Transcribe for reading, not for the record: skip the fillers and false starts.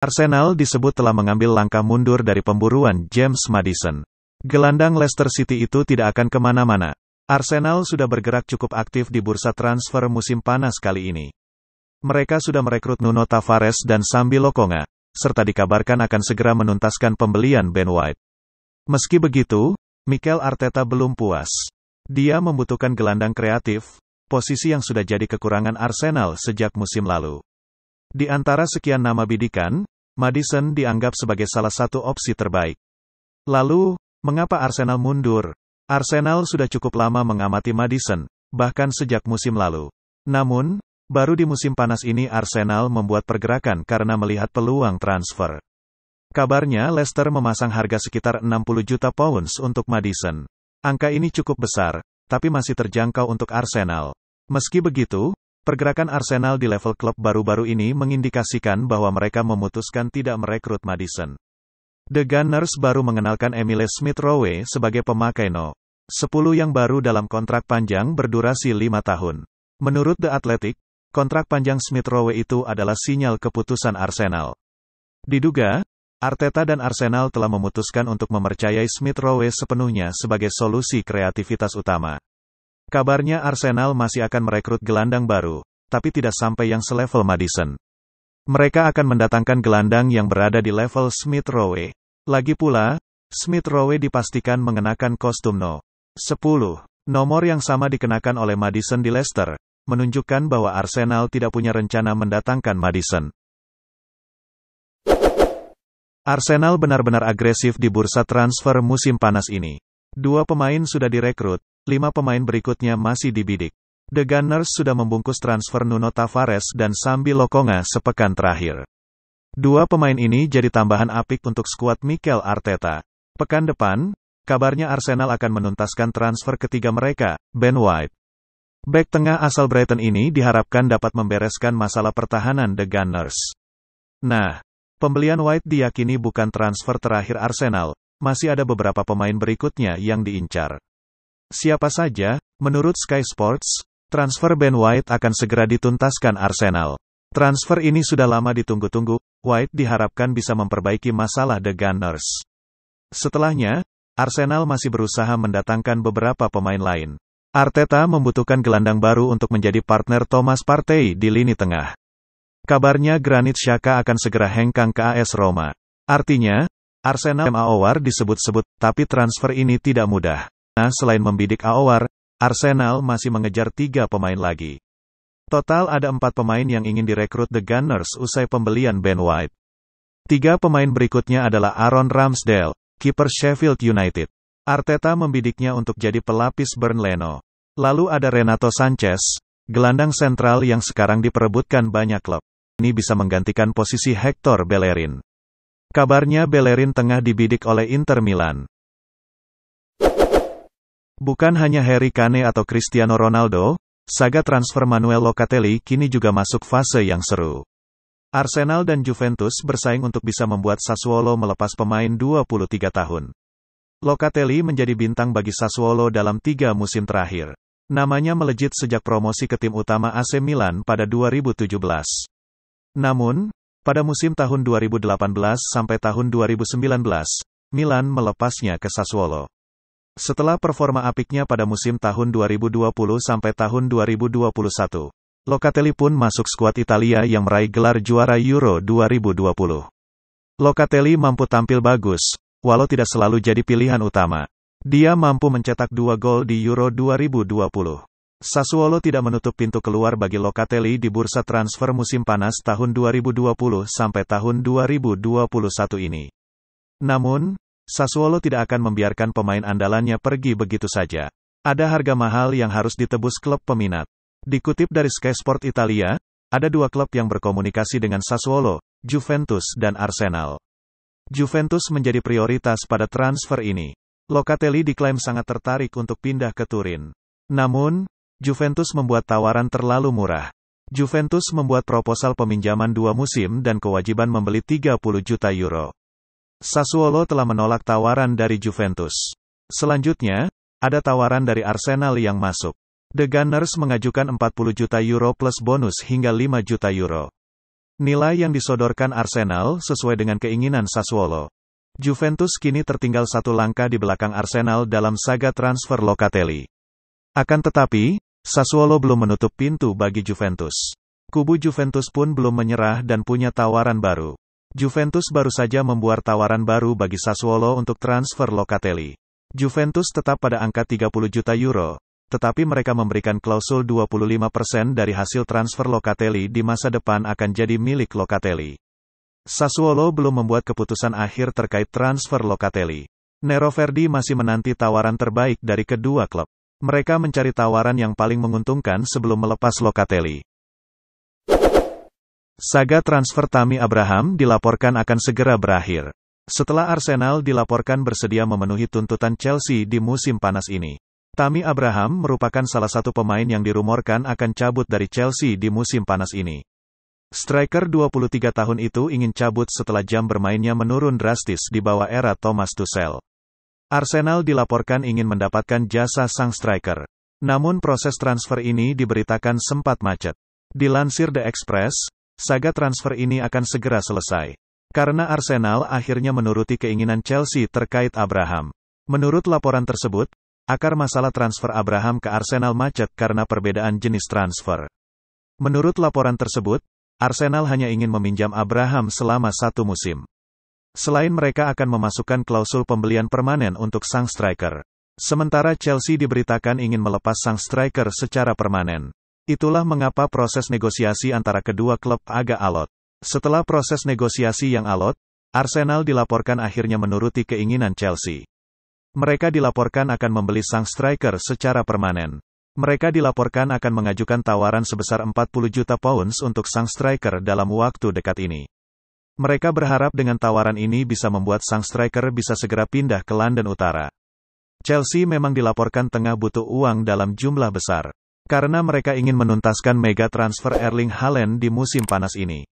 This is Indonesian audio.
Arsenal disebut telah mengambil langkah mundur dari pemburuan James Maddison. Gelandang Leicester City itu tidak akan kemana-mana. Arsenal sudah bergerak cukup aktif di bursa transfer musim panas kali ini. Mereka sudah merekrut Nuno Tavares dan Sambi Lokonga, serta dikabarkan akan segera menuntaskan pembelian Ben White. Meski begitu, Mikel Arteta belum puas. Dia membutuhkan gelandang kreatif, posisi yang sudah jadi kekurangan Arsenal sejak musim lalu. Di antara sekian nama bidikan, Maddison dianggap sebagai salah satu opsi terbaik. Lalu, mengapa Arsenal mundur? Arsenal sudah cukup lama mengamati Maddison, bahkan sejak musim lalu. Namun, baru di musim panas ini Arsenal membuat pergerakan karena melihat peluang transfer. Kabarnya Leicester memasang harga sekitar 60 juta pounds untuk Maddison. Angka ini cukup besar, tapi masih terjangkau untuk Arsenal. Meski begitu, pergerakan Arsenal di level klub baru-baru ini mengindikasikan bahwa mereka memutuskan tidak merekrut Maddison. The Gunners baru mengenalkan Emile Smith-Rowe sebagai pemakai No. 10 yang baru dalam kontrak panjang berdurasi 5 tahun. Menurut The Athletic, kontrak panjang Smith-Rowe itu adalah sinyal keputusan Arsenal. Diduga, Arteta dan Arsenal telah memutuskan untuk mempercayai Smith-Rowe sepenuhnya sebagai solusi kreativitas utama. Kabarnya Arsenal masih akan merekrut gelandang baru, tapi tidak sampai yang selevel Maddison. Mereka akan mendatangkan gelandang yang berada di level Smith-Rowe. Lagi pula, Smith-Rowe dipastikan mengenakan kostum No. 10. Nomor yang sama dikenakan oleh Maddison di Leicester, menunjukkan bahwa Arsenal tidak punya rencana mendatangkan Maddison. Arsenal benar-benar agresif di bursa transfer musim panas ini. 2 pemain sudah direkrut, 5 pemain berikutnya masih dibidik. The Gunners sudah membungkus transfer Nuno Tavares dan Sambi Lokonga sepekan terakhir. 2 pemain ini jadi tambahan apik untuk skuad Mikel Arteta. Pekan depan, kabarnya Arsenal akan menuntaskan transfer ketiga mereka, Ben White. Bek tengah asal Brighton ini diharapkan dapat membereskan masalah pertahanan The Gunners. Nah, pembelian White diyakini bukan transfer terakhir Arsenal, masih ada beberapa pemain berikutnya yang diincar. Siapa saja? Menurut Sky Sports, transfer Ben White akan segera dituntaskan Arsenal. Transfer ini sudah lama ditunggu-tunggu, White diharapkan bisa memperbaiki masalah The Gunners. Setelahnya, Arsenal masih berusaha mendatangkan beberapa pemain lain. Arteta membutuhkan gelandang baru untuk menjadi partner Thomas Partey di lini tengah. Kabarnya Granit Xhaka akan segera hengkang ke AS Roma. Artinya, Arsenal Aouar disebut-sebut, tapi transfer ini tidak mudah. Selain membidik Aouar, Arsenal masih mengejar 3 pemain lagi. Total ada 4 pemain yang ingin direkrut The Gunners usai pembelian Ben White. 3 pemain berikutnya adalah Aaron Ramsdale, kiper Sheffield United. Arteta membidiknya untuk jadi pelapis Bernd Leno. Lalu ada Renato Sanchez, gelandang sentral yang sekarang diperebutkan banyak klub. Ini bisa menggantikan posisi Hector Bellerin. Kabarnya Bellerin tengah dibidik oleh Inter Milan. Bukan hanya Harry Kane atau Cristiano Ronaldo, saga transfer Manuel Locatelli kini juga masuk fase yang seru. Arsenal dan Juventus bersaing untuk bisa membuat Sassuolo melepas pemain 23 tahun. Locatelli menjadi bintang bagi Sassuolo dalam 3 musim terakhir. Namanya melejit sejak promosi ke tim utama AC Milan pada 2017. Namun, pada musim tahun 2018 sampai tahun 2019, Milan melepasnya ke Sassuolo. Setelah performa apiknya pada musim tahun 2020 sampai tahun 2021, Locatelli pun masuk skuad Italia yang meraih gelar juara Euro 2020. Locatelli mampu tampil bagus, walau tidak selalu jadi pilihan utama. Dia mampu mencetak 2 gol di Euro 2020. Sassuolo tidak menutup pintu keluar bagi Locatelli di bursa transfer musim panas tahun 2020 sampai tahun 2021 ini. Namun, Sassuolo tidak akan membiarkan pemain andalannya pergi begitu saja. Ada harga mahal yang harus ditebus klub peminat. Dikutip dari Sky Sport Italia, ada 2 klub yang berkomunikasi dengan Sassuolo, Juventus dan Arsenal. Juventus menjadi prioritas pada transfer ini. Locatelli diklaim sangat tertarik untuk pindah ke Turin. Namun, Juventus membuat tawaran terlalu murah. Juventus membuat proposal peminjaman 2 musim dan kewajiban membeli 30 juta euro. Sassuolo telah menolak tawaran dari Juventus. Selanjutnya, ada tawaran dari Arsenal yang masuk. The Gunners mengajukan 40 juta euro plus bonus hingga 5 juta euro. Nilai yang disodorkan Arsenal sesuai dengan keinginan Sassuolo. Juventus kini tertinggal satu langkah di belakang Arsenal dalam saga transfer Locatelli. Akan tetapi, Sassuolo belum menutup pintu bagi Juventus. Kubu Juventus pun belum menyerah dan punya tawaran baru. Juventus baru saja membuat tawaran baru bagi Sassuolo untuk transfer Locatelli. Juventus tetap pada angka 30 juta euro, tetapi mereka memberikan klausul 25% dari hasil transfer Locatelli di masa depan akan jadi milik Locatelli. Sassuolo belum membuat keputusan akhir terkait transfer Locatelli. Nero Verdi masih menanti tawaran terbaik dari kedua klub. Mereka mencari tawaran yang paling menguntungkan sebelum melepas Locatelli. Saga transfer Tammy Abraham dilaporkan akan segera berakhir. Setelah Arsenal dilaporkan bersedia memenuhi tuntutan Chelsea di musim panas ini. Tammy Abraham merupakan salah satu pemain yang dirumorkan akan cabut dari Chelsea di musim panas ini. Striker 23 tahun itu ingin cabut setelah jam bermainnya menurun drastis di bawah era Thomas Tuchel. Arsenal dilaporkan ingin mendapatkan jasa sang striker. Namun proses transfer ini diberitakan sempat macet. Dilansir The Express, saga transfer ini akan segera selesai. Karena Arsenal akhirnya menuruti keinginan Chelsea terkait Abraham. Menurut laporan tersebut, akar masalah transfer Abraham ke Arsenal macet karena perbedaan jenis transfer. Menurut laporan tersebut, Arsenal hanya ingin meminjam Abraham selama satu musim. Selain mereka akan memasukkan klausul pembelian permanen untuk sang striker. Sementara Chelsea diberitakan ingin melepas sang striker secara permanen. Itulah mengapa proses negosiasi antara kedua klub agak alot. Setelah proses negosiasi yang alot, Arsenal dilaporkan akhirnya menuruti keinginan Chelsea. Mereka dilaporkan akan membeli sang striker secara permanen. Mereka dilaporkan akan mengajukan tawaran sebesar 40 juta pounds untuk sang striker dalam waktu dekat ini. Mereka berharap dengan tawaran ini bisa membuat sang striker bisa segera pindah ke London Utara. Chelsea memang dilaporkan tengah butuh uang dalam jumlah besar. Karena mereka ingin menuntaskan mega transfer Erling Haaland di musim panas ini.